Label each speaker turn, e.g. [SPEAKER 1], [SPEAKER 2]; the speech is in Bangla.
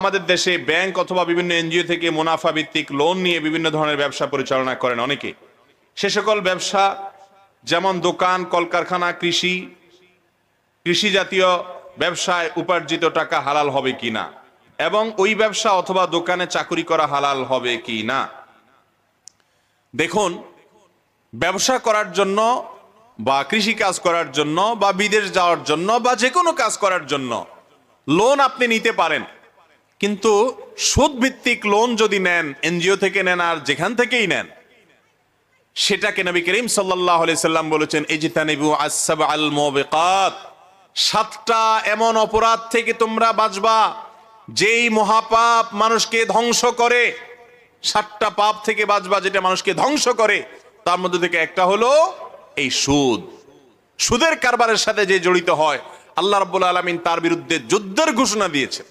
[SPEAKER 1] আমাদের দেশে ব্যাংক অথবা বিভিন্ন এনজিও থেকে মুনাফা ভিত্তিক লোন নিয়ে বিভিন্ন ধরনের ব্যবসা পরিচালনা করেন অনেকে। সে সকল ব্যবসা যেমন দোকান, কলকারখানা, কৃষি জাতীয় ব্যবসায় উপার্জিত টাকা হালাল হবে কিনা, এবং ওই ব্যবসা অথবা দোকানে চাকুরি করা হালাল হবে কি না। দেখুন, ব্যবসা করার জন্য বা কৃষি কাজ করার জন্য বা বিদেশ যাওয়ার জন্য বা যে কোনো কাজ করার জন্য লোন আপনি নিতে পারেন, কিন্তু সুদ ভিত্তিক লোন যদি নেন, এনজিও থেকে নেন আর যেখান থেকেই নেন, সেটাকে নবী করিম সাল্লাল্লাহু আলাইহি সাল্লাম বলেছেন ইজতানিবু আস-সাবআল মুবিকাত, 7টা এমন অপরাধ থেকে তোমরা বাঁচবা যেই মহাপাপ মানুষকে ধ্বংস করে। 7টা পাপ থেকে বাঁচবা যেটা মানুষকে ধ্বংস করে। তার মধ্যে থেকে একটা হলো এই সুদ। সুদের কারবারের সাথে যে জড়িত হয়, আল্লাহ রাব্বুল আলামিন তার বিরুদ্ধে যুদ্ধের ঘোষণা দিয়েছেন।